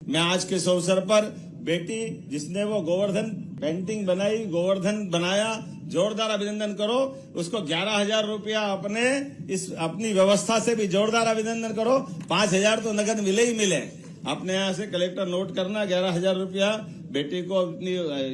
मैं आज के इस अवसर पर बेटी जिसने वो गोवर्धन पेंटिंग बनाई, गोवर्धन बनाया, जोरदार अभिनंदन करो। उसको 11,000 रुपया अपनी व्यवस्था से भी जोरदार अभिनंदन करो। 5,000 तो नगद मिले ही मिले। अपने यहाँ से कलेक्टर नोट करना, 11,000 रुपया बेटी को अपनी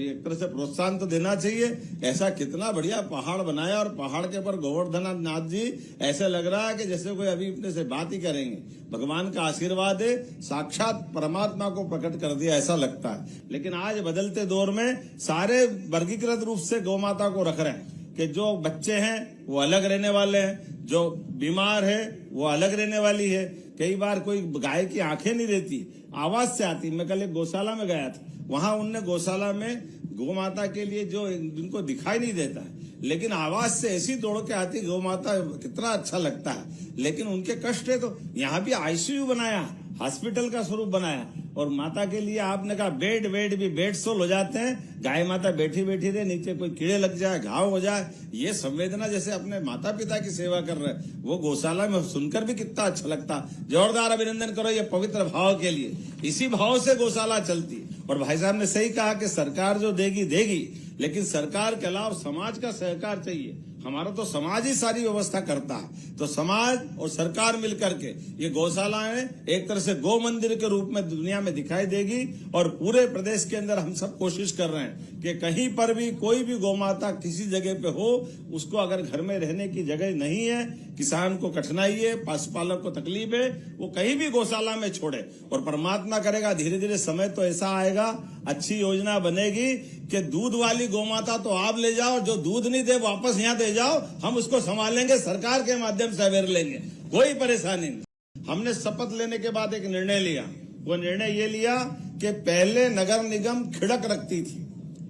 एक तरह से प्रोत्साहन तो देना चाहिए। ऐसा कितना बढ़िया पहाड़ बनाया और पहाड़ के ऊपर गोवर्धन नाथ जी, ऐसे लग रहा है कि जैसे कोई अभी अपने से बात ही करेंगे। भगवान का आशीर्वाद है, साक्षात परमात्मा को प्रकट कर दिया ऐसा लगता है। लेकिन आज बदलते दौर में सारे वर्गीकृत रूप से गौ माता को रख रहे हैं कि जो बच्चे हैं वो अलग रहने वाले हैं, जो बीमार है वो अलग रहने वाली है। कई बार कोई गाय की आंखें नहीं रहती, आवाज से आती। मैं कल एक गौशाला में गया था, वहां उनने गौशाला में गौ माता के लिए जो जिनको दिखाई नहीं देता है लेकिन आवाज से ऐसी दौड़ के आती गौ माता, कितना अच्छा लगता है। लेकिन उनके कष्ट है तो यहाँ भी आईसीयू बनाया, हॉस्पिटल का स्वरूप बनाया। और माता के लिए आपने कहा बेड भी बेड सोल हो जाते हैं। गाय माता बैठी बैठी रहे, नीचे कोई कीड़े लग जाए, घाव हो जाए, ये संवेदना जैसे अपने माता पिता की सेवा कर रहे हैं वो गौशाला में, सुनकर भी कितना अच्छा लगता। जोरदार अभिनंदन करो ये पवित्र भाव के लिए। इसी भाव से गौशाला चलती। और भाई साहब ने सही कहा कि सरकार जो देगी देगी, लेकिन सरकार के अलावा समाज का सहकार चाहिए। हमारा तो समाज ही सारी व्यवस्था करता है। तो समाज और सरकार मिलकर के ये गौशालाएं एक तरह से गौ मंदिर के रूप में दुनिया में दिखाई देगी। और पूरे प्रदेश के अंदर हम सब कोशिश कर रहे हैं कि कहीं पर भी कोई भी गौ माता किसी जगह पे हो, उसको अगर घर में रहने की जगह नहीं है, किसान को कठिनाई है, पशुपालक को तकलीफ है, वो कहीं भी गौशाला में छोड़े। और परमात्मा करेगा धीरे धीरे समय तो ऐसा आएगा, अच्छी योजना बनेगी कि दूध वाली गौ माता तो आप ले जाओ, जो दूध नहीं दे वापस यहाँ दे जाओ, हम उसको संभालेंगे, सरकार के माध्यम से अवेयर लेंगे, कोई परेशानी नहीं। हमने शपथ लेने के बाद एक निर्णय लिया। वो निर्णय ये लिया कि पहले नगर निगम खिड़क रखती थी,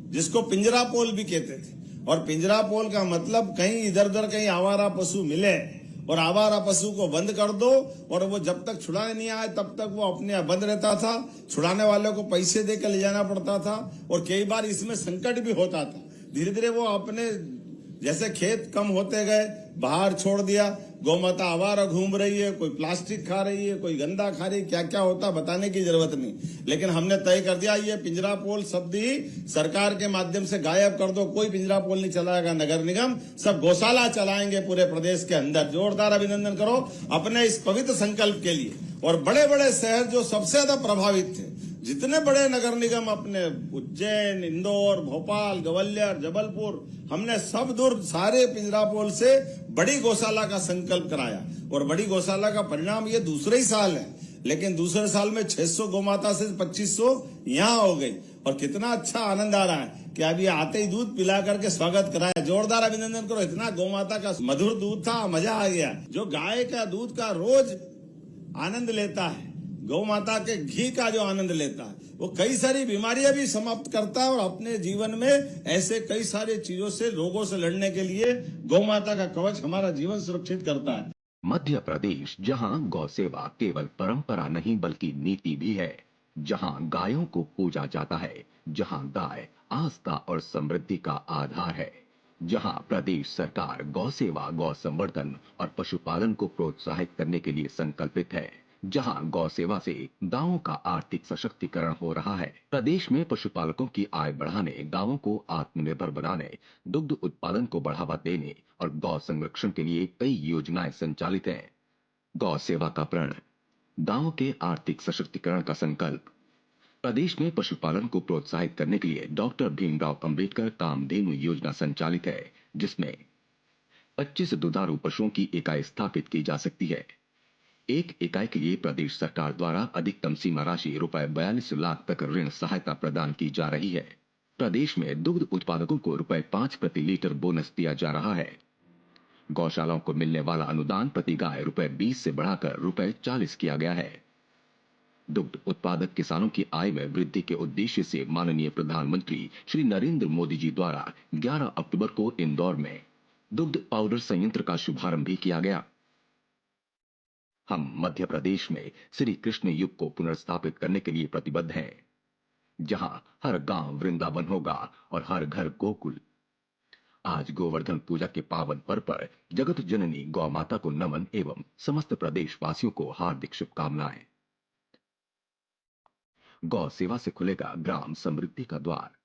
जिसको पिंजरा पोल भी कहते थे। और पिंजरा पोल का मतलब कहीं इधर उधर कहीं आवारा पशु मिले और आवारा पशु को बंद कर दो, और वो जब तक छुड़ाने नहीं आए तब तक वो अपने यहाँ बंद रहता था। छुड़ाने वाले को पैसे देकर ले जाना पड़ता था और कई बार इसमें संकट भी होता था। धीरे धीरे वो अपने जैसे खेत कम होते गए, बाहर छोड़ दिया। गौ माता आवारा घूम रही है, कोई प्लास्टिक खा रही है, कोई गंदा खा रही है, क्या क्या होता बताने की जरूरत नहीं। लेकिन हमने तय कर दिया ये पिंजरा पोल शब्द ही सरकार के माध्यम से गायब कर दो। कोई पिंजरा पोल नहीं चलाएगा नगर निगम, सब गौशाला चलाएंगे पूरे प्रदेश के अंदर। जोरदार अभिनंदन करो अपने इस पवित्र संकल्प के लिए। और बड़े बड़े शहर जो सबसे ज्यादा प्रभावित थे, जितने बड़े नगर निगम अपने उज्जैन, इंदौर, भोपाल, ग्वालियर, जबलपुर, हमने सब दूर सारे पिंजरा पोल से बड़ी गौशाला का संकल्प कराया। और बड़ी गौशाला का परिणाम ये दूसरे ही साल है, लेकिन दूसरे साल में 600 गौमाता से 2500 यहाँ हो गई। और कितना अच्छा आनंद आ रहा है कि अभी आते ही दूध पिला करके स्वागत कराया। जोरदार अभिनंदन करो। इतना गौमाता का मधुर दूध था, मजा आ गया। जो गाय का दूध का रोज आनंद लेता है, गौ माता के घी का जो आनंद लेता है, वो कई सारी बीमारियां भी समाप्त करता है। और अपने जीवन में ऐसे कई सारे चीजों से, रोगों से लड़ने के लिए गौ माता का कवच हमारा जीवन सुरक्षित करता है। मध्य प्रदेश, जहां गौ सेवा केवल परंपरा नहीं बल्कि नीति भी है, जहां गायों को पूजा जाता है, जहां गाय आस्था और समृद्धि का आधार है, जहां प्रदेश सरकार गौ सेवा, गौ संवर्धन और पशुपालन को प्रोत्साहित करने के लिए संकल्पित है, जहां गौ सेवा से गांवों का आर्थिक सशक्तिकरण हो रहा है। प्रदेश में पशुपालकों की आय बढ़ाने, गांवों को आत्मनिर्भर बनाने, दुग्ध उत्पादन को बढ़ावा देने और गौ संरक्षण के लिए कई योजनाएं संचालित हैं। गौ सेवा का प्रण, गांवों के आर्थिक सशक्तिकरण का संकल्प। प्रदेश में पशुपालन को प्रोत्साहित करने के लिए डॉक्टर भीमराव अंबेडकर कामधेनु योजना संचालित है, जिसमें 25 दुधारू पशुओं की इकाई स्थापित की जा सकती है। एक इकाई के लिए प्रदेश सरकार द्वारा अधिकतम सीमा राशि ₹42 लाख तक ऋण सहायता प्रदान की जा रही है। प्रदेश में दुग्ध उत्पादकों को ₹5 प्रति लीटर बोनस दिया जा रहा है। गौशालाओं को मिलने वाला अनुदान प्रति गाय ₹20 से बढ़ाकर ₹40 किया गया है। दुग्ध उत्पादक किसानों की आय में वृद्धि के उद्देश्य से माननीय प्रधानमंत्री श्री नरेंद्र मोदी जी द्वारा 11 अक्टूबर को इंदौर में दुग्ध पाउडर संयंत्र का शुभारंभ भी किया गया। हम मध्य प्रदेश में श्री कृष्ण युग को पुनर्स्थापित करने के लिए प्रतिबद्ध हैं, जहां हर गांव वृंदावन होगा और हर घर गोकुल। आज गोवर्धन पूजा के पावन पर्व पर जगत जननी गौ माता को नमन एवं समस्त प्रदेशवासियों को हार्दिक शुभकामनाएं। गौ सेवा से खुलेगा ग्राम समृद्धि का द्वार।